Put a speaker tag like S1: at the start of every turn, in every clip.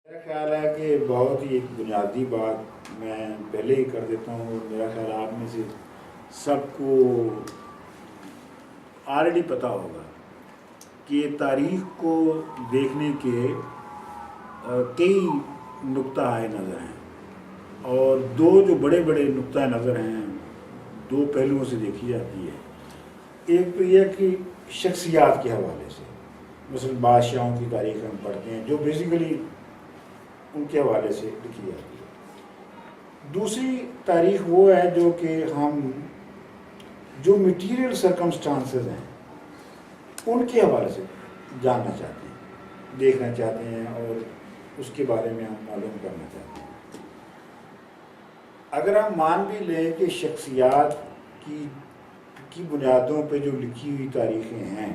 S1: میرا خیال ہے کہ بہت ہی ایک بنیادی بات میں پہلے ہی کر دیتا ہوں، اور میرا خیال آپ میں سے سب کو آلریڈی پتہ ہوگا کہ تاریخ کو دیکھنے کے کئی نقطہ نظر ہیں، اور دو جو بڑے بڑے نقطہ نظر ہیں دو پہلوؤں سے دیکھی جاتی ہے۔ ایک تو یہ کہ شخصیات کے حوالے سے، مثلا بادشاہوں کی تاریخ ہم پڑھتے ہیں جو بیسیکلی ان کے حوالے سے لکھی جاتی ہے۔ دوسری تاریخ وہ ہے جو کہ ہم جو میٹیریل سرکمسٹانسز ہیں ان کے حوالے سے جاننا چاہتے ہیں، دیکھنا چاہتے ہیں، اور اس کے بارے میں ہم معلوم کرنا چاہتے ہیں۔ اگر ہم مان بھی لیں کہ شخصیات کی بنیادوں پہ جو لکھی ہوئی تاریخیں ہیں،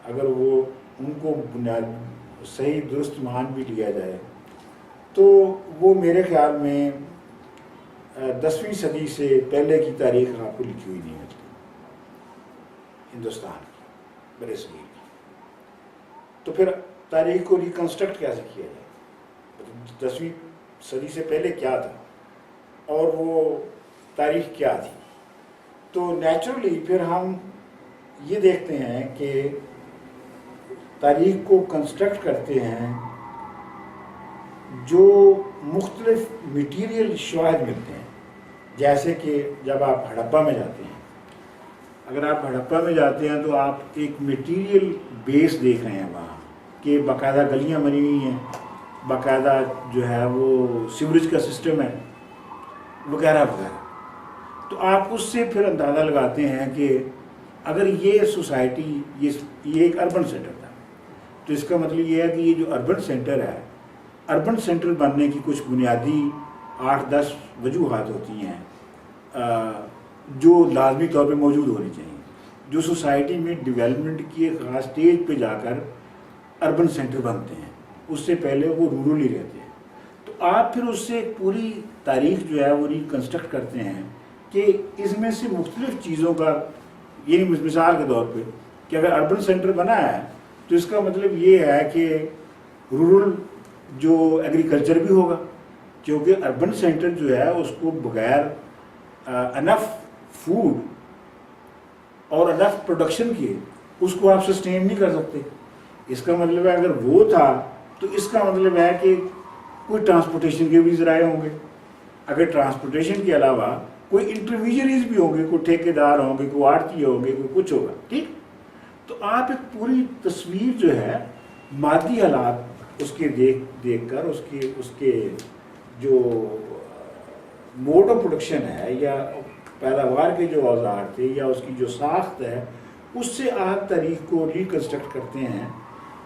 S1: اگر وہ ان کو بنیاد صحیح درست مان بھی لیا جائے تو وہ میرے خیال میں 10ویں صدی سے پہلے کی تاریخ آپ کو لکھی ہوئی نہیں ملتی ہندوستان کی، برِ صغیر کی۔ تو پھر تاریخ کو ریکنسٹرکٹ کیسے کیا جائے؟ 10ویں صدی سے پہلے کیا تھا اور وہ تاریخ کیا تھی؟ تو نیچرلی پھر ہم یہ دیکھتے ہیں کہ تاریخ کو کنسٹرکٹ کرتے ہیں جو مختلف میٹیریل شواہد ملتے ہیں۔ جیسے کہ جب آپ ہڑپا میں جاتے ہیں، اگر آپ ہڑپا میں جاتے ہیں تو آپ ایک میٹیریل بیس دیکھ رہے ہیں وہاں کہ باقاعدہ گلیاں بنی ہوئی ہیں، باقاعدہ جو ہے وہ سیوریج کا سسٹم ہے وغیرہ وغیرہ۔ تو آپ اس سے پھر اندازہ لگاتے ہیں کہ اگر یہ سوسائٹی یہ ایک اربن سینٹر تھا تو اس کا مطلب یہ ہے کہ یہ جو اربن سینٹر ہے، اربن سینٹر بننے کی کچھ بنیادی 8-10 وجوہات ہوتی ہیں جو لازمی طور پہ موجود ہونی چاہیے، جو سوسائٹی میں ڈیولپمنٹ کی ایک خاص اسٹیج پہ جا کر اربن سینٹر بنتے ہیں، اس سے پہلے وہ رورل ہی رہتے ہیں۔ تو آپ پھر اس سے ایک پوری تاریخ جو ہے وہ ریکنسٹرکٹ کرتے ہیں کہ اس میں سے مختلف چیزوں کا، یعنی مثال کے طور پہ کہ اگر اربن سینٹر بنا ہے تو اس کا مطلب یہ ہے کہ رورل جو ایگریکلچر بھی ہوگا، کیونکہ اربن سینٹر جو ہے اس کو بغیر انف فوڈ اور انف پروڈکشن کے اس کو آپ سسٹین نہیں کر سکتے۔ اس کا مطلب ہے اگر وہ تھا تو اس کا مطلب ہے کہ کوئی ٹرانسپورٹیشن کے بھی ذرائع ہوں گے، اگر ٹرانسپورٹیشن کے علاوہ کوئی انٹرمیڈیٹریز بھی ہوں گے، کوئی ٹھیکیدار ہوں گے، کوئی آڑتی ہوں گے، کوئی کچھ ہوگا، ٹھیک۔ تو آپ ایک پوری تصویر جو ہے مادی حالات اس کے دیکھ کر اس کے جو موڈ آف پروڈکشن ہے یا پیداوار کے جو اوزار تھے یا اس کی جو ساخت ہے، اس سے آپ تاریخ کو ریکنسٹرکٹ کرتے ہیں۔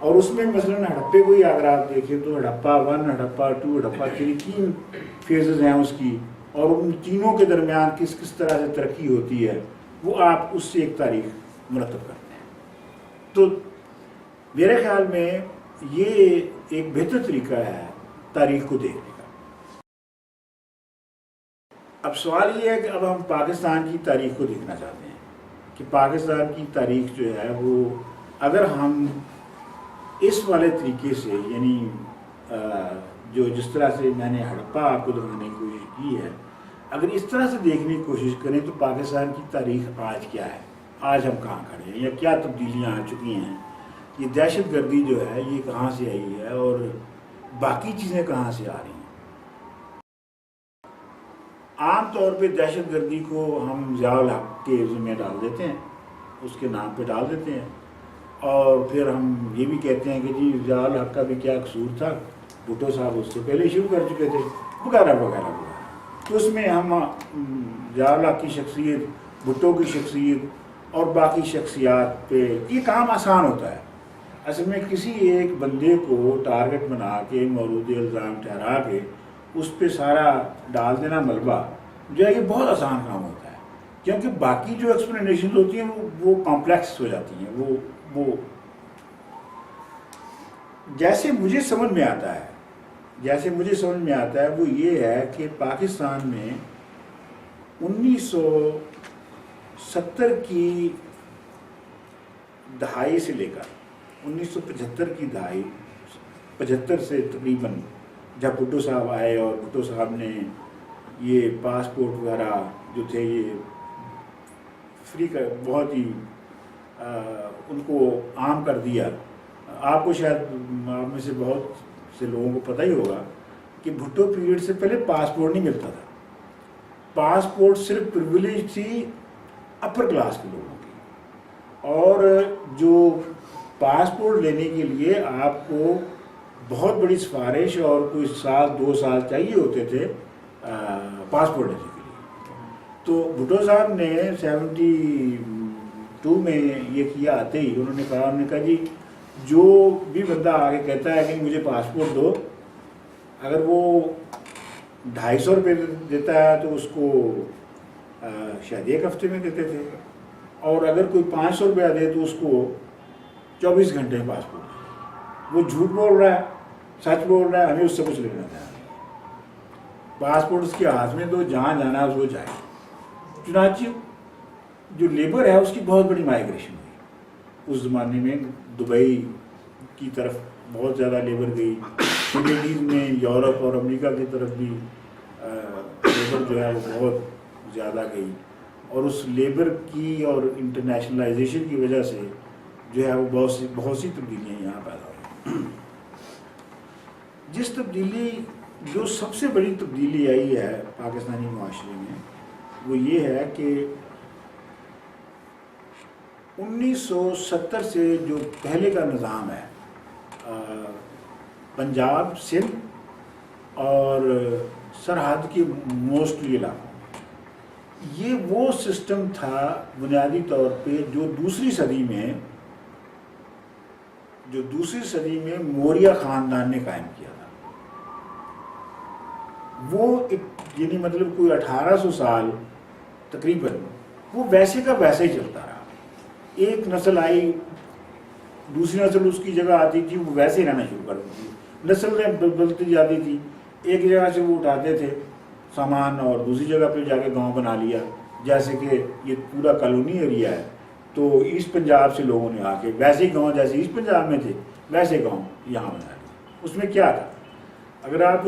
S1: اور اس میں مثلاً ہڑپے کو ہی اگر آپ دیکھیں تو ہڑپا 1، ہڑپا 2، ہڑپا 3 3 فیزز ہیں اس کی، اور ان تینوں کے درمیان کس طرح سے ترقی ہوتی ہے وہ آپ اس سے ایک تاریخ مرتب کرتے ہیں۔ تو میرے خیال میں یہ ایک بہتر طریقہ ہے تاریخ کو دیکھنے کا۔ اب سوال یہ ہے کہ اب ہم پاکستان کی تاریخ کو دیکھنا چاہتے ہیں کہ پاکستان کی تاریخ جو ہے وہ اگر ہم اس والے طریقے سے، یعنی جو جس طرح سے میں نے ہڑپا آپ کو دکھانے کی کوشش کی ہے، اگر اس طرح سے دیکھنے کی کوشش کریں تو پاکستان کی تاریخ آج کیا ہے، آج ہم کہاں کھڑے ہیں یا کیا تبدیلیاں آ چکی ہیں، یہ دہشت گردی جو ہے یہ کہاں سے آئی ہے اور باقی چیزیں کہاں سے آ رہی ہیں۔ عام طور پہ دہشت گردی کو ہم ضیاء الحق کے ذمہ ڈال دیتے ہیں، اس کے نام پہ ڈال دیتے ہیں، اور پھر ہم یہ بھی کہتے ہیں کہ جی ضیاء الحق کا بھی کیا قصور تھا، بھٹو صاحب اس سے پہلے شروع کر چکے تھے، وغیرہ وغیرہ وغیرہ۔ تو اس میں ہم ضیاء الحق کی شخصیت، بھٹو کی شخصیت اور باقی شخصیات پہ یہ کام آسان ہوتا ہے۔ اصل میں کسی ایک بندے کو ٹارگٹ بنا کے مورود الزام ٹھہرا کے اس پہ سارا ڈال دینا ملبہ جو ہے یہ بہت آسان کام ہوتا ہے، کیونکہ باقی جو ایکسپلینیشن ہوتی ہیں وہ کمپلیکس ہو جاتی ہیں۔ وہ جیسے مجھے سمجھ میں آتا ہے وہ یہ ہے کہ پاکستان میں 1970 کی دہائی سے لے کر 1975 کی دہائی، 75 سے تقریباً جب بھٹو صاحب آئے اور بھٹو صاحب نے یہ پاسپورٹ وغیرہ جو تھے یہ فری کر بہت ہی ان کو عام کر دیا. آپ کو شاید آپ میں سے بہت سے لوگوں کو پتہ ہی ہوگا کہ بھٹو پیریڈ سے پہلے پاسپورٹ نہیں ملتا تھا. پاسپورٹ صرف پریویلیج تھی اپر کلاس کے لوگوں کی, اور جو پاسپورٹ لینے کے لیے آپ کو بہت بڑی سفارش اور کوئی سال 2 سال چاہیے ہوتے تھے پاسپورٹ لینے کے لیے. تو بھٹو صاحب نے 72 میں یہ کیا, آتے ہی انہوں نے کہا جی جو بھی بندہ آگے کہتا ہے کہ مجھے پاسپورٹ دو, اگر وہ 250 روپے دیتا ہے تو اس کو شاید 1 ہفتے میں دیتے تھے, اور اگر کوئی 500 روپیہ دے تو اس کو 24 گھنٹے میں پاسپورٹ. وہ جھوٹ بول رہا ہے سچ بول رہا ہے, ہمیں اس سے کچھ لینا تھا. پاسپورٹ اس کے ہاتھ میں دو, جہاں جانا ہے اس کو جائے. چنانچہ جو لیبر ہے اس کی بہت بڑی مائیگریشن ہوئی اس زمانے میں. دبئی کی طرف بہت زیادہ لیبر گئی, مڈل میں یورپ اور امریکہ کی طرف بھی لیبر جو ہے وہ بہت زیادہ گئی, اور اس لیبر کی اور انٹرنیشنلائزیشن کی وجہ سے جو ہے وہ بہت سی تبدیلیاں یہاں پیدا ہوئی. جس تبدیلی جو سب سے بڑی تبدیلی آئی ہے پاکستانی معاشرے میں وہ یہ ہے کہ 1970 سے جو پہلے کا نظام ہے پنجاب, سندھ اور سرحد کے موسٹلی علاقوں میں, یہ وہ سسٹم تھا بنیادی طور پہ جو دوسری صدی میں موریہ خاندان نے قائم کیا تھا. وہ یعنی مطلب کوئی 1800 سال تقریباً وہ ویسے کا ویسے ہی چلتا رہا. ایک نسل آئی, دوسری نسل اس کی جگہ آتی تھی, وہ ویسے ہی رہنا شروع کر دیتی تھی. نسلیں بدلتی جاتی تھی, ایک جگہ سے وہ اٹھاتے تھے سامان اور دوسری جگہ پہ جا کے گاؤں بنا لیا. جیسے کہ یہ پورا کالونی ایریا ہے, تو ایسٹ پنجاب سے لوگوں نے آ کے ویسے ہی گاؤں جیسے ایسٹ پنجاب میں تھے ویسے گاؤں یہاں بنا لیا. اس میں کیا تھا, اگر آپ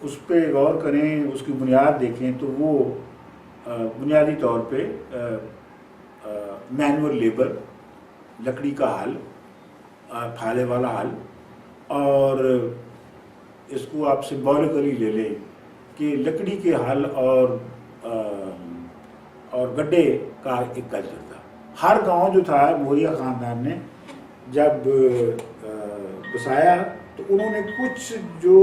S1: اس پہ غور کریں, اس کی بنیاد دیکھیں تو وہ بنیادی طور پہ مینول لیبر, لکڑی کا حل, پھالے والا حل, اور اس کو آپ سمبولکلی لے لیں کہ لکڑی کے حل اور گڈھے کا ایک کلچر تھا. ہر گاؤں جو تھا موریہ خاندان نے جب بسایا تو انہوں نے کچھ جو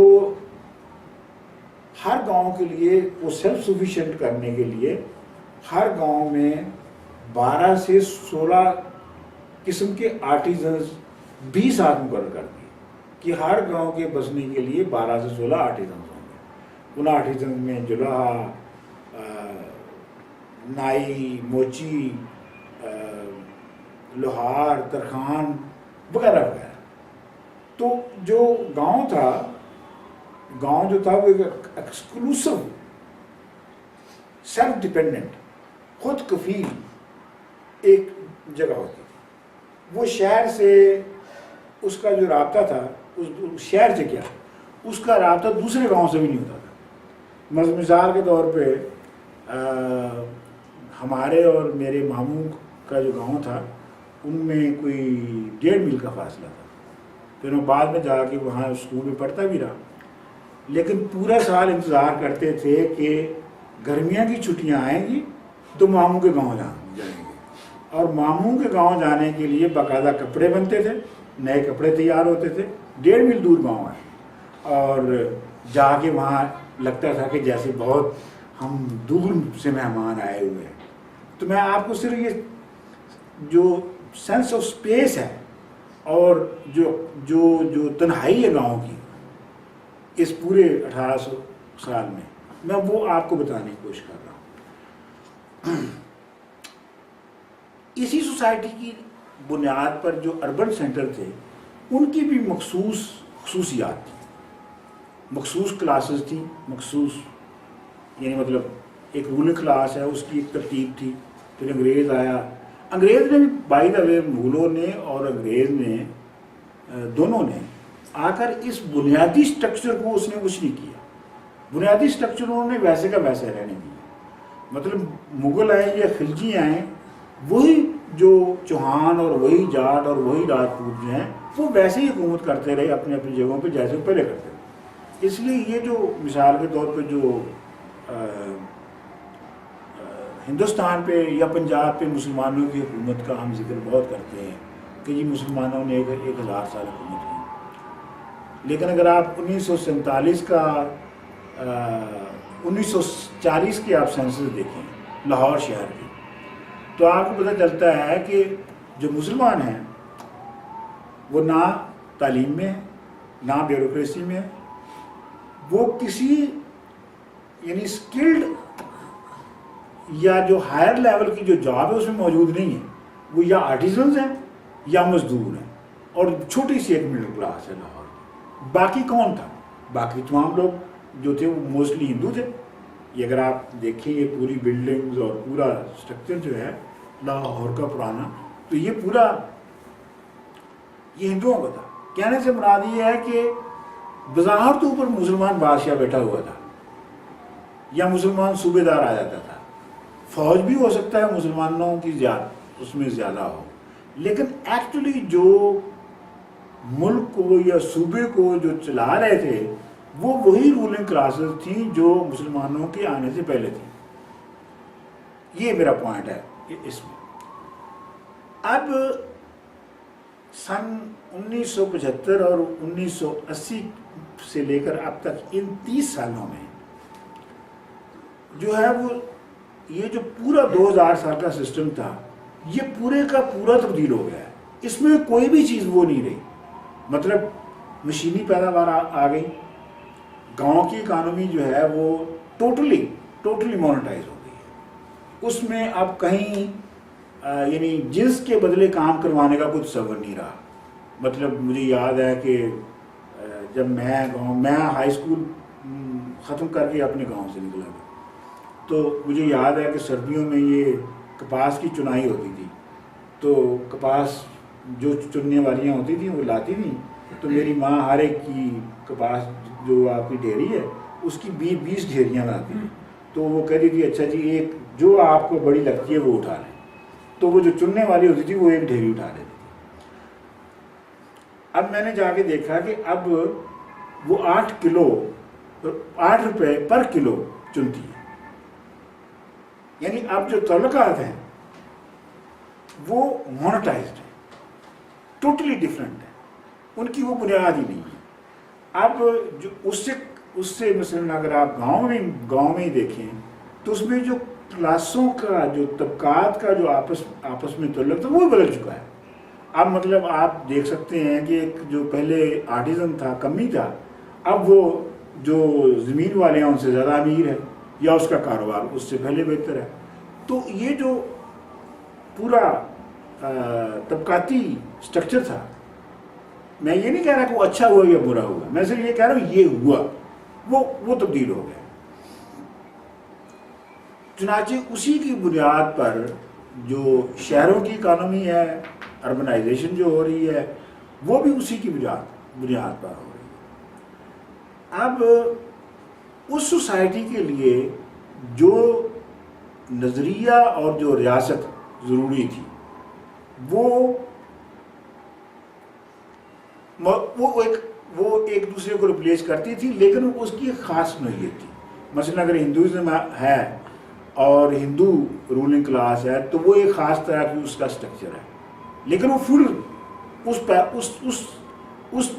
S1: ہر گاؤں کے لیے وہ سیلف سفیشینٹ کرنے کے لیے ہر گاؤں میں 12 سے 16 قسم کے آرٹیزنز 20 آدمی مقرر کر دیے کہ ہر گاؤں کے بسنے کے لیے 12 سے 16 آرٹیزنز ہوں گے. ان آرٹیزنز میں جلہا, نائی, موچی, لوہار, ترخان وغیرہ وغیرہ. تو جو گاؤں جو تھا وہ ایکسکلوسو سیلف ڈیپینڈنٹ خود کفیل ایک جگہ ہوتی تھی. وہ شہر سے اس کا جو رابطہ تھا اس شہر سے کیا, اس کا رابطہ دوسرے گاؤں سے بھی نہیں ہوتا تھا. مثال کے طور پہ ہمارے اور میرے ماموں کا جو گاؤں تھا ان میں کوئی 1.5 میل کا فاصلہ تھا. پھر میں بعد میں جا کے وہاں اسکول میں پڑھتا بھی رہا, لیکن پورا سال انتظار کرتے تھے کہ گرمیاں کی چھٹیاں آئیں گی تو ماموں کے گاؤں جائیں گے, اور ماموں کے گاؤں جانے کے لیے باقاعدہ کپڑے بنتے تھے, نئے کپڑے تیار ہوتے تھے. 1.5 میل دور گاؤں ہے, اور جا کے وہاں لگتا تھا کہ جیسے بہت ہم دور سے مہمان آئے ہوئے ہیں. تو میں آپ کو صرف یہ جو سینس آف اسپیس ہے اور جو تنہائی ہے گاؤں کی اس پورے 1800 سال میں وہ آپ کو بتانے کی کوشش کر رہا ہوں. اسی سوسائٹی کی بنیاد پر جو اربن سینٹر تھے ان کی بھی مخصوص خصوصیات تھیں, مخصوص کلاسز تھیں, مخصوص یعنی مطلب ایک رولنگ کلاس ہے اس کی ایک ترتیب تھی. پھر انگریز آیا, انگریز نے بھی بائی دا وے مغلوں نے اور انگریز نے دونوں نے آ کر اس بنیادی سٹرکچر کو اس نے کچھ نہیں کیا. بنیادی سٹرکچر انہوں نے ویسے کا ویسے رہنے دیا. مطلب مغل آئے یا خلجی آئیں، وہی جو چوہان اور وہی جاٹ اور وہی راجپوت جو ہیں وہ ویسے ہی حکومت کرتے رہے اپنی اپنی جگہوں پہ جیسے وہ پہلے کرتے رہے. اس لیے یہ جو مثال کے طور پہ جو ہندوستان پہ یا پنجاب پہ مسلمانوں کی حکومت کا ہم ذکر بہت کرتے ہیں کہ جی مسلمانوں نے 1000 سال حکومت کی، لیکن اگر آپ 1947 کا 1940 کے آپ سینسس دیکھیں لاہور شہر کی، تو آپ کو پتہ چلتا ہے کہ جو مسلمان ہیں وہ نہ تعلیم میں ہے، نہ بیوروکریسی میں ہے، وہ کسی یعنی اسکلڈ یا جو ہائر لیول کی جو جاب ہے اس میں موجود نہیں ہے. وہ یا آرٹیزنز ہیں یا مزدور ہیں، اور چھوٹی سی ایک مڈل کلاس ہے لاہور کی. باقی کون تھا؟ باقی تمام لوگ جو تھے وہ موسٹلی ہندو تھے. یہ اگر آپ دیکھیں یہ پوری بلڈنگز اور پورا اسٹرکچر جو ہے لاہور کا پرانا، تو یہ پورا یہ ہندوؤں کا تھا. کہنے سے مراد یہ ہے کہ بظاہر تو اوپر مسلمان بادشاہ بیٹھا ہوا تھا یا مسلمان صوبے دار آ جاتا تھا، فوج بھی ہو سکتا ہے مسلمانوں کی اس میں زیادہ ہو، لیکن ایکچولی جو ملک کو یا صوبے کو جو چلا رہے تھے وہ وہی رولنگ کلاسز تھیں جو مسلمانوں کے آنے سے پہلے تھیں. یہ میرا پوائنٹ ہے اس میں. اب سن 1975 اور 1980 سے لے کر اب تک ان 30 سالوں میں جو ہے وہ یہ جو پورا 2000 سال کا سسٹم تھا یہ پورے کا پورا تبدیل ہو گیا ہے. اس میں کوئی بھی چیز وہ نہیں رہی. مطلب مشینی پیداوار آ گئی، گاؤں کی اکانومی جو ہے وہ ٹوٹلی مونیٹائز ہو گئی ہے. اس میں اب کہیں یعنی جنس کے بدلے کام کروانے کا کوئی تصور نہیں رہا. مطلب مجھے یاد ہے کہ جب میں ہائی اسکول ختم کر کے اپنے گاؤں سے نکلا تھا، تو مجھے یاد ہے کہ سردیوں میں یہ کپاس کی چنائی ہوتی تھی. تو کپاس جو چننے والیاں ہوتی تھیں وہ لاتی تھیں، تو میری ماں ہر ایک کی کپاس جو آپ کی ڈھیری ہے اس کی 20 ڈھیریاں لاتی تھیں. تو وہ کہتی تھی اچھا جی ایک جو آپ کو بڑی لگتی ہے وہ اٹھا لیں. تو وہ جو چننے والی ہوتی تھی وہ ایک ڈھیری اٹھا لیتی تھی. اب میں نے جا کے دیکھا کہ اب وہ 8 روپے پر کلو چنتی ہے. یعنی اب جو تعلقات ہیں وہ مونیٹائزڈ ہیں، ٹوٹلی ڈفرینٹ ہیں. ان کی وہ بنیاد ہی نہیں ہے. اب جو اس سے مثلا اگر آپ گاؤں میں ہی دیکھیں تو اس میں جو کلاسوں کا جو طبقات کا جو آپس میں تعلق تھا وہ بدل چکا ہے. اب مطلب آپ دیکھ سکتے ہیں کہ ایک جو پہلے آرٹیزن تھا کمی تھا، اب وہ جو زمین والے ہیں ان سے زیادہ امیر ہے یا اس کا کاروبار اس سے پہلے بہتر ہے. تو یہ جو پورا طبقاتی سٹرکچر تھا، میں یہ نہیں کہہ رہا کہ وہ اچھا ہوا یا برا ہوا، میں صرف یہ کہہ رہا ہوں یہ ہوا، وہ تبدیل ہو گیا. چنانچہ اسی کی بنیاد پر جو شہروں کی اکانومی ہے، اربنائزیشن جو ہو رہی ہے، وہ بھی اسی کی بنیاد پر ہو رہی ہے. اب اس سوسائٹی کے لیے جو نظریہ اور جو ریاست ضروری تھی وہ ایک دوسرے کو ریپلیس کرتی تھی، لیکن اس کی ایک خاص نوعیت تھی. مثلا اگر ہندوازم ہے اور ہندو رولنگ کلاس ہے تو وہ ایک خاص طرح کی اس کا سٹرکچر ہے، لیکن وہ فل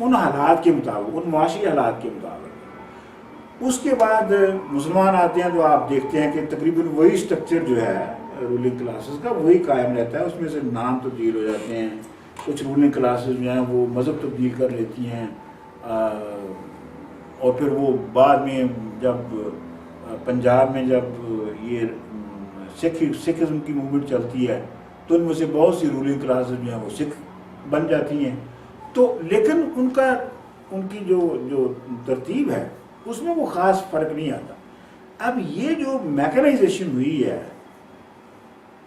S1: ان حالات کے مطابق، ان معاشی حالات کے مطابق. اس کے بعد مسلمان آتے ہیں تو آپ دیکھتے ہیں کہ تقریباً وہی سٹرکچر جو ہے رولنگ کلاسز کا وہی قائم رہتا ہے. اس میں سے نام تبدیل ہو جاتے ہیں، کچھ رولنگ کلاسز جو ہیں وہ مذہب تبدیل کر لیتی ہیں، اور پھر وہ بعد میں جب پنجاب میں جب یہ سکھزم کی موومنٹ چلتی ہے تو ان میں سے بہت سی رولنگ کلاسز جو ہیں وہ سکھ بن جاتی ہیں. تو لیکن ان کی جو ترتیب ہے اس میں وہ خاص فرق نہیں آتا. اب یہ جو میکنائزیشن ہوئی ہے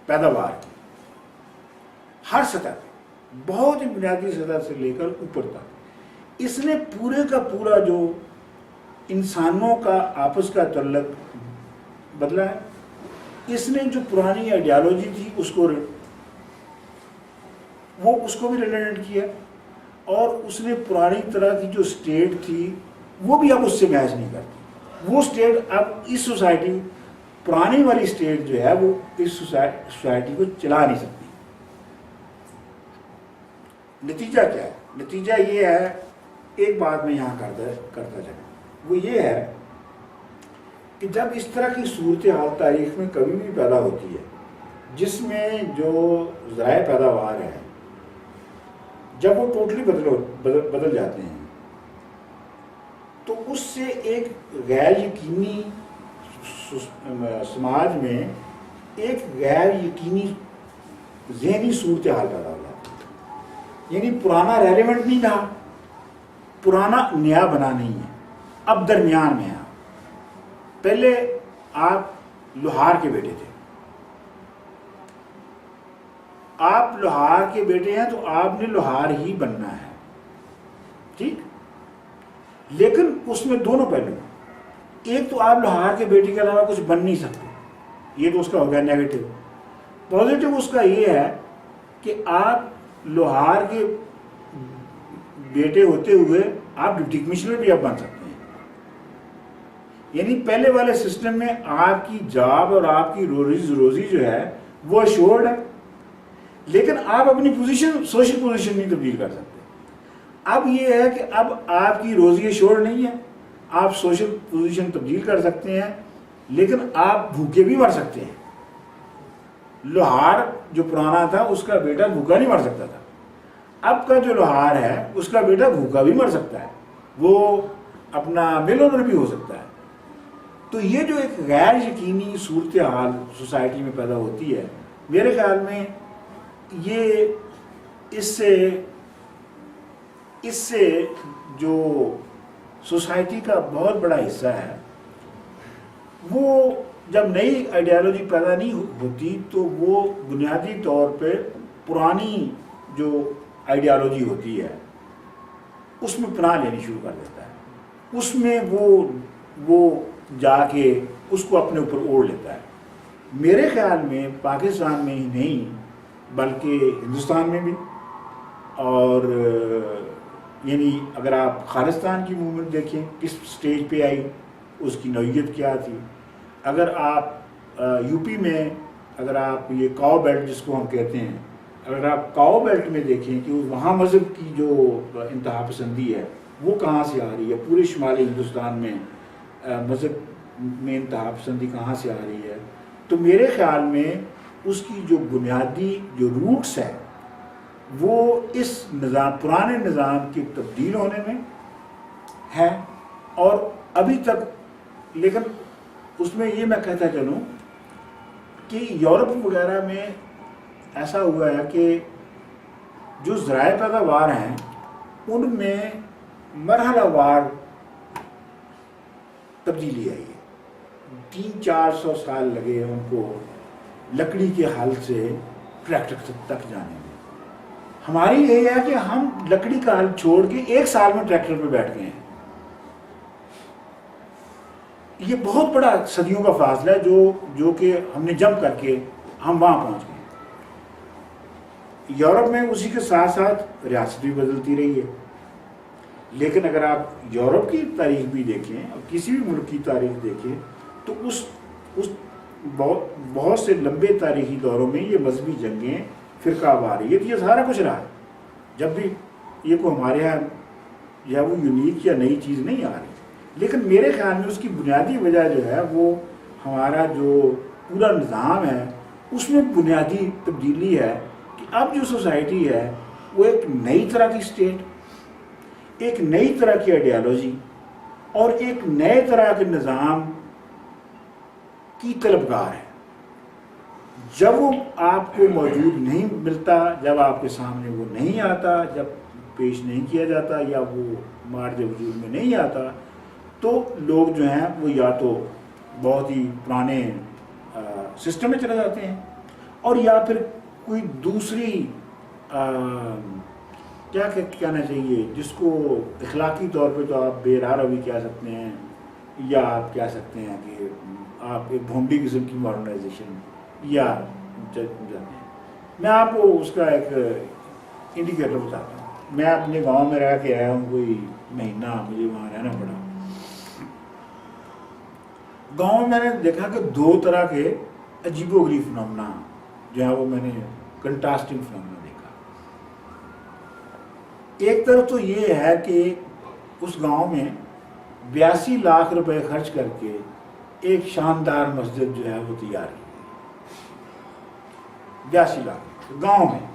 S1: پیداوار کی ہر سطح پہ، بہت ہی بنیادی سطح سے لے کر اوپر تک، اس نے پورے کا پورا جو انسانوں کا آپس کا تعلق بدلا ہے. اس نے جو پرانی آئیڈیالوجی تھی اس کو بھی ریلیونٹ کیا, اور اس نے پرانی طرح کی جو اسٹیٹ تھی وہ بھی اب اس سے میچ نہیں کرتی. وہ اسٹیٹ اب اس سوسائٹی, پرانی والی اسٹیٹ جو ہے وہ اس سوسائٹی کو چلا نہیں سکتی. نتیجہ کیا ہے؟ نتیجہ یہ ہے, ایک بات میں یہاں کرتا چلوں, وہ یہ ہے کہ جب اس طرح کی صورتحال تاریخ میں کبھی بھی پیدا ہوتی ہے جس میں جو ذرائع پیداوار ہیں جب وہ ٹوٹلی بدل جاتے ہیں, تو اس سے ایک غیر یقینی سماج میں ایک غیر یقینی ذہنی صورتحال پیدا ہو جاتی ہے. یعنی پرانا ریلیونٹ نہیں رہا, پرانا نیا بنا نہیں ہے, اب درمیان میں ہے. پہلے آپ لوہار کے بیٹے تھے, آپ لوہار کے بیٹے ہیں تو آپ نے لوہار ہی بننا ہے, ٹھیک. لیکن اس میں دونوں پہلو ہیں. ایک تو آپ لوہار کے بیٹے کے علاوہ کچھ بن نہیں سکتے, یہ تو اس کا ہو گیا نیگیٹو. پازیٹو اس کا یہ ہے کہ آپ لوہار کے بیٹے ہوتے ہوئے آپ ڈپٹی کمشنر بھی آپ بن سکتے ہیں. یعنی پہلے والے سسٹم میں آپ کی جاب اور آپ کی روزی جو ہے وہ ایشورڈ ہے, لیکن آپ اپنی پوزیشن, سوشل پوزیشن نہیں تبدیل کر سکتے. اب یہ ہے کہ اب آپ کی روزی ایشورڈ نہیں ہے, آپ سوشل پوزیشن تبدیل کر سکتے ہیں, لیکن آپ بھوکے بھی مر سکتے ہیں. لوہار جو پرانا تھا اس کا بیٹا بھوکا نہیں مر سکتا تھا, اب کا جو لوہار ہے اس کا بیٹا بھوکا بھی مر سکتا ہے, وہ اپنا مل اونر بھی ہو سکتا ہے. تو یہ جو ایک غیر یقینی صورتحال سوسائٹی میں پیدا ہوتی ہے, میرے خیال میں یہ اس سے جو سوسائٹی کا بہت بڑا حصہ ہے وہ جب نئی آئیڈیالوجی پیدا نہیں ہوتی تو وہ بنیادی طور پہ پرانی جو آئیڈیالوجی ہوتی ہے اس میں پناہ لینی شروع کر دیتا ہے. اس میں وہ جا کے اس کو اپنے اوپر اوڑھ لیتا ہے. میرے خیال میں پاکستان میں ہی نہیں بلکہ ہندوستان میں بھی, اور یعنی اگر آپ خالصتان کی موومنٹ دیکھیں کس سٹیج پہ آئی, اس کی نوعیت کیا تھی. اگر آپ یو پی میں اگر آپ یہ کاؤ بیلٹ جس کو ہم کہتے ہیں, اگر آپ کاؤ بیلٹ میں دیکھیں کہ وہاں مذہب کی جو انتہا پسندی ہے وہ کہاں سے آ رہی ہے, پورے شمالی ہندوستان میں مذہب میں انتہا پسندی کہاں سے آ رہی ہے, تو میرے خیال میں اس کی جو بنیادی جو روٹس ہے وہ اس نظام, پرانے نظام کے تبدیل ہونے میں ہے. اور ابھی تک, لیکن اس میں یہ میں کہتا چلوں کہ یورپ وغیرہ میں ایسا ہوا ہے کہ جو ذرائع پیداوار ہیں ان میں مرحلہ وار تبدیلی آئی ہے. 300-400 سال لگے ان کو لکڑی کے ہل سے ٹریکٹر تک جانے میں. ہماری یہ ہے کہ ہم لکڑی کا ہل چھوڑ کے 1 سال میں ٹریکٹر پہ بیٹھ گئے ہیں. یہ بہت بڑا صدیوں کا فاصلہ ہے جو کہ ہم نے جمپ کر کے ہم وہاں پہنچ گئے. یورپ میں اسی کے ساتھ ساتھ ریاست بھی بدلتی رہی ہے, لیکن اگر آپ یورپ کی تاریخ بھی دیکھیں اور کسی بھی ملک کی تاریخ دیکھیں تو اس بہت سے لمبے تاریخی دوروں میں یہ مذہبی جنگیں, فرقہ واریت, یہ سارا کچھ رہا ہے. جب بھی یہ کوئی ہمارے یہاں یا وہ یونیک یا نئی چیز نہیں آ رہی, لیکن میرے خیال میں اس کی بنیادی وجہ جو ہے وہ ہمارا جو پورا نظام ہے اس میں بنیادی تبدیلی ہے کہ اب جو سوسائٹی ہے وہ ایک نئی طرح کی اسٹیٹ, ایک نئی طرح کی آئیڈیالوجی اور ایک نئے طرح کے نظام کی طلبگار ہے. جب وہ آپ کو موجود نہیں ملتا, جب آپ کے سامنے وہ نہیں آتا, جب پیش نہیں کیا جاتا یا وہ مارج وجود میں نہیں آتا, تو لوگ جو ہیں وہ یا تو بہت ہی پرانے سسٹم میں چلے جاتے ہیں اور یا پھر کوئی دوسری کیا کہنا چاہیے، جس کو اخلاقی طور پہ تو آپ بے راہ روی کہہ سکتے ہیں، یا آپ کہہ سکتے ہیں کہ آپ ایک بھونڈی قسم کی ماڈرنائزیشن، یا میں آپ کو اس کا ایک انڈیکیٹر بتاتا ہوں. میں اپنے گاؤں میں رہ کے آیا ہوں، کوئی مہینہ مجھے وہاں رہنا پڑا. گاؤں میں نے دیکھا کہ دو طرح کے عجیب و غریب فنامنا جو ہے وہ میں نے کنٹراسٹنگ فنامنا دیکھا. ایک طرف تو یہ ہے کہ اس گاؤں میں 82 لاکھ روپے خرچ کر کے ایک شاندار مسجد جو ہے وہ تیار کی. 82 لاکھ گاؤں میں،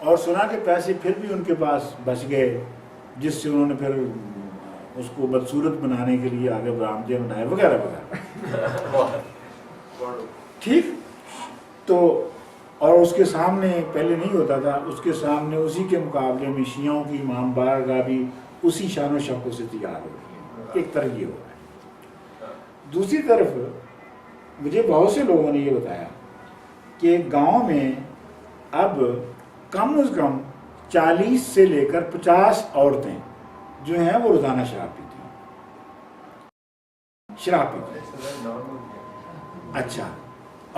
S1: اور سنا کہ پیسے پھر بھی ان کے پاس بچ گئے، جس سے انہوں نے پھر اس کو بدصورت بنانے کے لیے آگے برآمدیں بنائے وغیرہ وغیرہ. ٹھیک تو، اور اس کے سامنے پہلے نہیں ہوتا تھا، اس کے سامنے اسی کے مقابلے میں شیعوں کی امام بارگاہ بھی اسی شان و شوکت سے تیار ہو رہی ہے. ایک طرف یہ ہو رہا ہے. دوسری طرف مجھے بہت سے لوگوں نے یہ بتایا کہ گاؤں میں اب کم از کم 40 سے لے کر 50 عورتیں جو ہیں وہ روزانہ شراب پیتی ہیں. اچھا،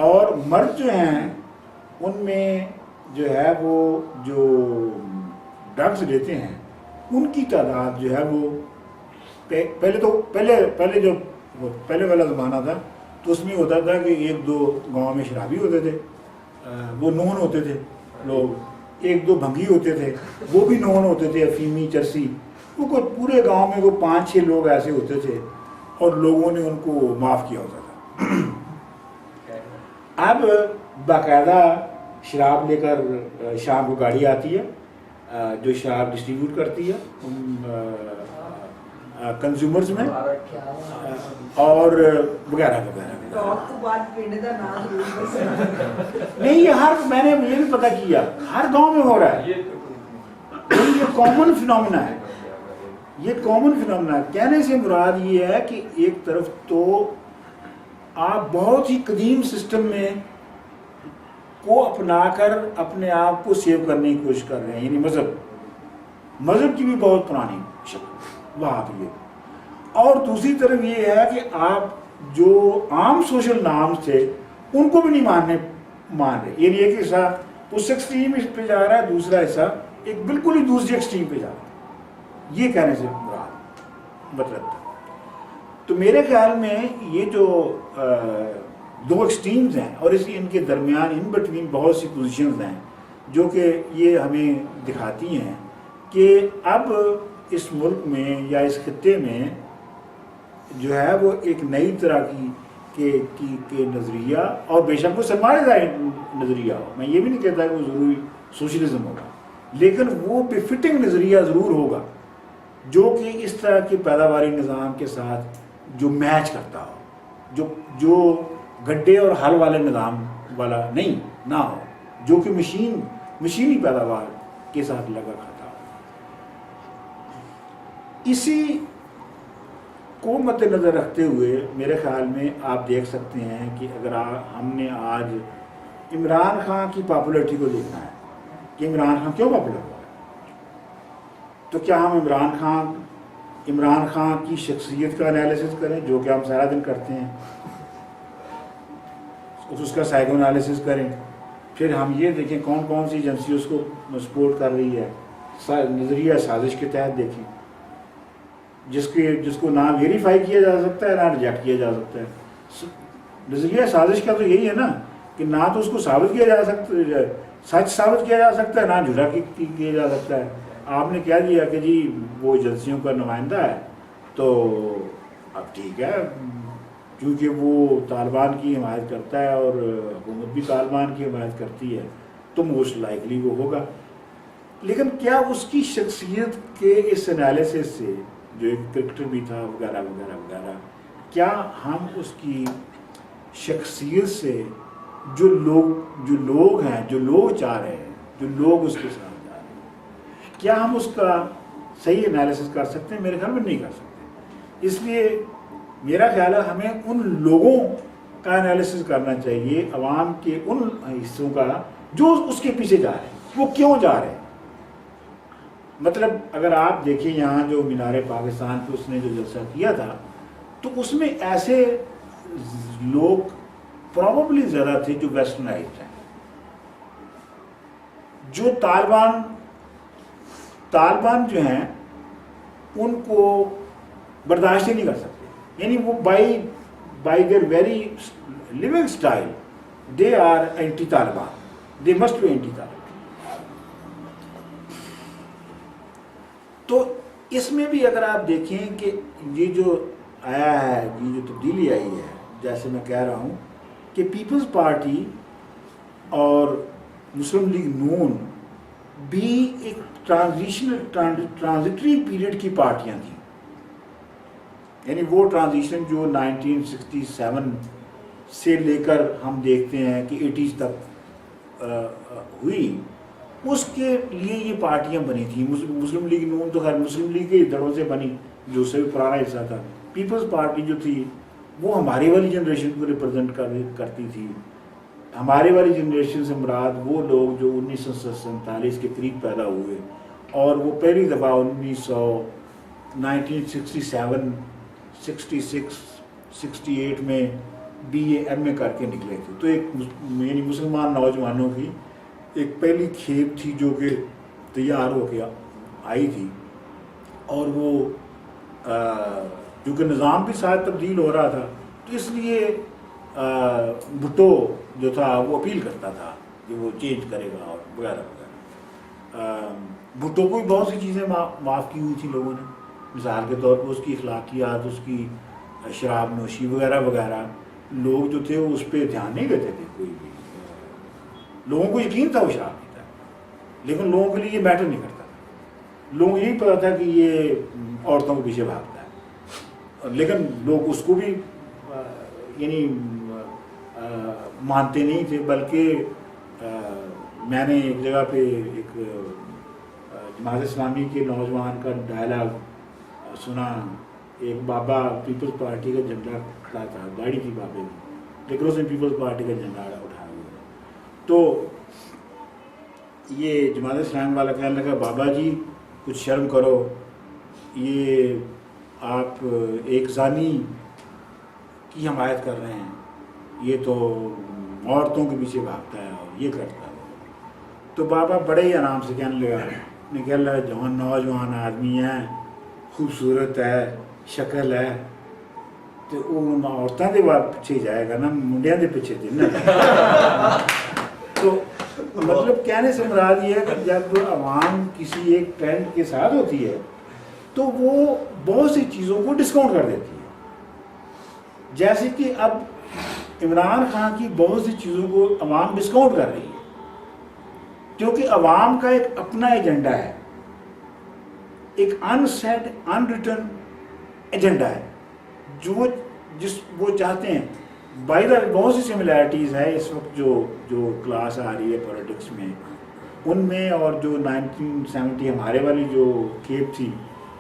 S1: اور مرد جو ہیں ان میں جو ہے وہ جو ڈرگز لیتے ہیں ان کی تعداد جو ہے وہ پہلے جو پہلے والا زمانہ تھا تو اس میں ہوتا تھا کہ ایک دو گاؤں میں شرابی ہوتے تھے، وہ نون ہوتے تھے لوگ، ایک دو بھنگی ہوتے تھے، وہ بھی نون ہوتے تھے، افیمی چرسی. وہ پورے گاؤں میں وہ 5-6 لوگ ایسے ہوتے تھے اور لوگوں نے ان کو معاف کیا ہوتا تھا. اب باقاعدہ شراب لے کر شام کو گاڑی آتی ہے جو شراب ڈسٹریبیوٹ کرتی ہے کنزیومرز میں، اور وغیرہ وغیرہ. نہیں، یہ میں نے یہ بھی پتہ کیا ہر گاؤں میں ہو رہا ہے. یہ کامن فنومینا ہے، یہ کامن فنومینا ہے. کہنے سے مراد یہ ہے کہ ایک طرف تو آپ بہت ہی قدیم سسٹم میں کو اپنا کر اپنے آپ کو سیو کرنے کی کوشش کر رہے ہیں، یعنی مذہب کی بھی بہت پرانی شکل وہاں پہ. اور دوسری طرف یہ ہے کہ آپ جو عام سوشل نارمز تھے ان کو بھی نہیں مان رہے. یعنی ایک حصہ اس ایکسٹریم پہ جا رہا ہے، دوسرا حصہ ایک بالکل ہی دوسری ایکسٹریم پہ جا رہا ہے. یہ کہنے سے مطلب تھا. تو میرے خیال میں یہ جو دو ایکسٹریمز ہیں اور ان کے درمیان ان بٹوین بہت سی پوزیشنز ہیں جو کہ یہ ہمیں دکھاتی ہیں کہ اب اس ملک میں یا اس خطے میں جو ہے وہ ایک نئی طرح کی نظریہ، اور بے شک وہ سرمایہ داری نظریہ ہو، میں یہ بھی نہیں کہتا کہ وہ ضروری سوشلزم ہوگا، لیکن وہ بفٹنگ نظریہ ضرور ہوگا جو کہ اس طرح کے پیداواری نظام کے ساتھ جو میچ کرتا ہو، جو گڈھے اور ہل والے نظام والا نہ ہو، جو کہ مشینی پیداوار کے ساتھ لگا کھاتا ہو. اسی کو مد نظر رکھتے ہوئے میرے خیال میں آپ دیکھ سکتے ہیں کہ اگر ہم نے آج عمران خان کی پاپولرٹی کو دیکھنا ہے کہ عمران خان کیوں پاپولر ہوا ہے، تو کیا ہم عمران خان کی شخصیت کا انالیسس کریں جو کہ ہم سارا دن کرتے ہیں، اس کا سائیکو انالیسس کریں، پھر ہم یہ دیکھیں کون کون سی ایجنسی اس کو سپورٹ کر رہی ہے، نظریہ سازش کے تحت دیکھیں جس کو نہ ویریفائی کیا جا سکتا ہے نہ ریجیکٹ کیا جا سکتا ہے. نظریہ سازش کا تو یہی ہے نا کہ نہ تو اس کو ثابت کیا جا سکتا ہے، سچ ثابت کیا جا سکتا ہے، نہ جھوٹا کیا جا سکتا ہے. آپ نے کہہ دیا کہ جی وہ ایجنسیوں کا نمائندہ ہے تو اب ٹھیک ہے، کیونکہ وہ طالبان کی حمایت کرتا ہے اور حکومت بھی طالبان کی حمایت کرتی ہے تو موسٹ لائکلی وہ ہوگا. لیکن کیا اس کی شخصیت کے اس انالیسس سے، جو ایک کرکٹر بھی تھا وغیرہ وغیرہ وغیرہ، کیا ہم اس کی شخصیت سے جو لوگ ہیں، جو لوگ چاہ رہے ہیں، جو لوگ اس کے ساتھ جا رہے ہیں، کیا ہم اس کا صحیح انالیسس کر سکتے ہیں؟ میرے خیال میں نہیں کر سکتے. اس لیے میرا خیال ہے ہمیں ان لوگوں کا انالیسس کرنا چاہیے، عوام کے ان حصوں کا جو اس کے پیچھے جا رہے ہیں. وہ کیوں جا رہے ہیں؟ مطلب اگر آپ دیکھیں یہاں جو مینار پاکستان پہ اس نے جو جلسہ کیا تھا تو اس میں ایسے لوگ پروبیبلی زیادہ تھے جو ویسٹرنائزڈ ہیں، جو طالبان جو ہیں ان کو برداشت ہی نہیں کر سکتے، یعنی وہ by their very living style they are anti Taliban, they must be anti Taliban. تو اس میں بھی اگر آپ دیکھیں کہ یہ جو آیا ہے، یہ جو تبدیلی آئی ہے، جیسے میں کہہ رہا ہوں کہ پیپلز پارٹی اور مسلم لیگ نون بھی ایک ٹرانزٹری پیریڈ کی پارٹیاں تھیں، یعنی وہ ٹرانزیشن جو 1967 سے لے کر ہم دیکھتے ہیں کہ 80s تک ہوئی، اس کے لیے یہ پارٹیاں بنی تھیں. مسلم لیگ نون تو خیر مسلم لیگ کے دڑوں سے بنی جو اس سے بھی پرانا حصہ تھا. پیپلز پارٹی جو تھی وہ ہماری والی جنریشن کو ریپرزینٹ کرتی تھی. ہماری والی جنریشن سے مراد وہ لوگ جو 1947 کے قریب پیدا ہوئے اور وہ پہلی دفعہ 1967 66 68 میں بی اے ایم اے کر کے نکلے تھے. تو ایک یعنی مسلمان نوجوانوں کی ایک پہلی کھیپ تھی جو کہ تیار ہو کے آئی تھی، اور وہ کیونکہ نظام بھی ساتھ تبدیل ہو رہا تھا تو اس لیے بھٹو جو تھا وہ اپیل کرتا تھا کہ وہ چینج کرے گا اور وغیرہ وغیرہ. بھٹو کو بھی بہت سی چیزیں معاف کی ہوئی تھی لوگوں نے، مثال کے طور پر اس کی اخلاقیات، اس کی شراب نوشی وغیرہ وغیرہ. لوگ جو تھے وہ اس پہ دھیان نہیں دیتے تھے، کوئی بھی لوگوں کو یقین تھا وہ شراب پیتا ہے، لیکن لوگوں کے لیے یہ میٹر نہیں کرتا تھا. لوگوں کو یہی پتا تھا کہ یہ عورتوں کے پیچھے بھاگتا ہے، لیکن لوگ اس کو بھی یعنی مانتے نہیں تھے. بلکہ میں نے ایک جگہ پہ ایک جماعت اسلامی کے نوجوان کا ڈائلاگ سنا. ایک بابا پیپلز پارٹی کا جھنڈا کھڑا تھا، گاڑی تھی بابے کی، لیکن اس نے پیپلز پارٹی کا جھنڈا اٹھایا ہوا. تو یہ جماعت اسلامی والا کہنے لگا بابا جی کچھ شرم کرو، یہ آپ ایک زانی کی حمایت کر رہے ہیں، یہ تو عورتوں کے پیچھے بھاگتا ہے اور یہ کرتا ہے. تو بابا بڑے ہی آرام سے کہنے لگا جوان نوجوان آدمی ہیں، خوبصورت ہے، شکل ہے، تو وہ عورتوں کے پیچھے جائے گا نا، منڈیاں کے پیچھے دن. تو مطلب کہنے سے مراد یہ ہے کہ جب عوام کسی ایک ٹرینڈ کے ساتھ ہوتی ہے تو وہ بہت سی چیزوں کو ڈسکاؤنٹ کر دیتی ہے. جیسے کہ اب عمران خان کی بہت سی چیزوں کو عوام ڈسکاؤنٹ کر رہی ہے کیونکہ عوام کا ایک اپنا ایجنڈا ہے، ایک ان سیٹ ان ریٹن ایجنڈا ہے جو وہ چاہتے ہیں. بائی دا بہت سی سملیرٹیز ہے اس وقت جو کلاس آ رہی ہے پولیٹکس میں، ان میں اور جو 1970 ہمارے والی جو کھیپ تھی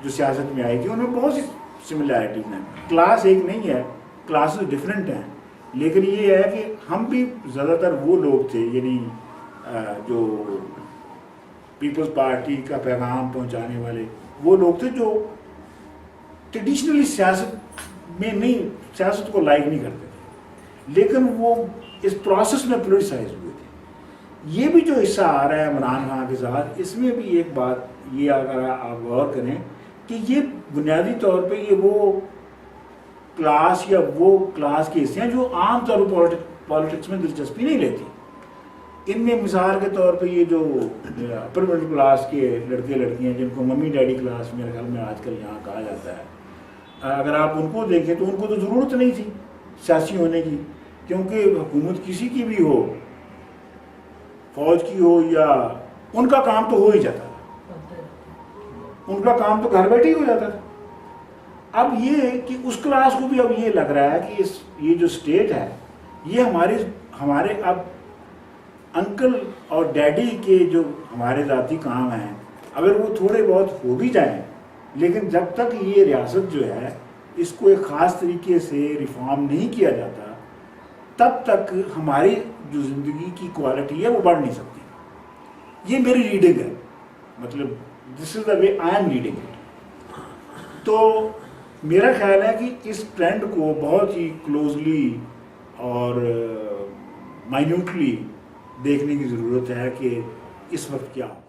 S1: جو سیاست میں آئی تھی ان میں بہت سی سملیرٹیز ہیں. کلاس ایک نہیں ہے، کلاسز ڈفرینٹ ہیں، لیکن یہ ہے کہ ہم بھی زیادہ تر وہ لوگ تھے یعنی جو پیپلز پارٹی کا پیغام پہنچانے والے وہ لوگ تھے جو ٹریڈیشنلی سیاست میں نہیں، سیاست کو لائک نہیں کرتے تھے، لیکن وہ اس پروسیس میں پولیٹیسائز ہوئے تھے. یہ بھی جو حصہ آ رہا ہے عمران خان کے ساتھ، اس میں بھی ایک بات یہ اگر آپ غور کریں کہ یہ بنیادی طور پہ یہ وہ کلاس یا وہ کلاس کے حصے ہیں جو عام طور پر پالیٹکس میں دلچسپی نہیں لیتی. ان میں مثال کے طور پہ یہ جو اپر مڈل کلاس کے لڑکے لڑکیاں جن کو ممی ڈیڈی کلاس میرے خیال میں آج کل یہاں کہا جاتا ہے، اگر آپ ان کو دیکھیں تو ان کو تو ضرورت نہیں تھی سیاسی ہونے کی، کیونکہ حکومت کسی کی بھی ہو، فوج کی ہو، یا ان کا کام تو ہو ہی جاتا تھا، ان کا کام تو گھر بیٹھے ہی ہو جاتا تھا. اب یہ کہ اس کلاس کو بھی اب یہ لگ رہا ہے کہ یہ جو اسٹیٹ ہے یہ ہمارے اب انکل اور ڈیڈی کے جو ہمارے ذاتی کام ہیں اگر وہ تھوڑے بہت ہو بھی جائیں، لیکن جب تک یہ ریاست جو ہے اس کو ایک خاص طریقے سے ریفارم نہیں کیا جاتا تب تک ہماری جو زندگی کی کوالٹی ہے وہ بڑھ نہیں سکتی. یہ میری ریڈنگ ہے، مطلب دس از دا وے آئی ایم ریڈنگ اٹ. تو میرا خیال ہے کہ اس ٹرینڈ کو بہت ہی کلوزلی اور مائنیوٹلی دیکھنے کی ضرورت ہے کہ اس وقت کیا ہو.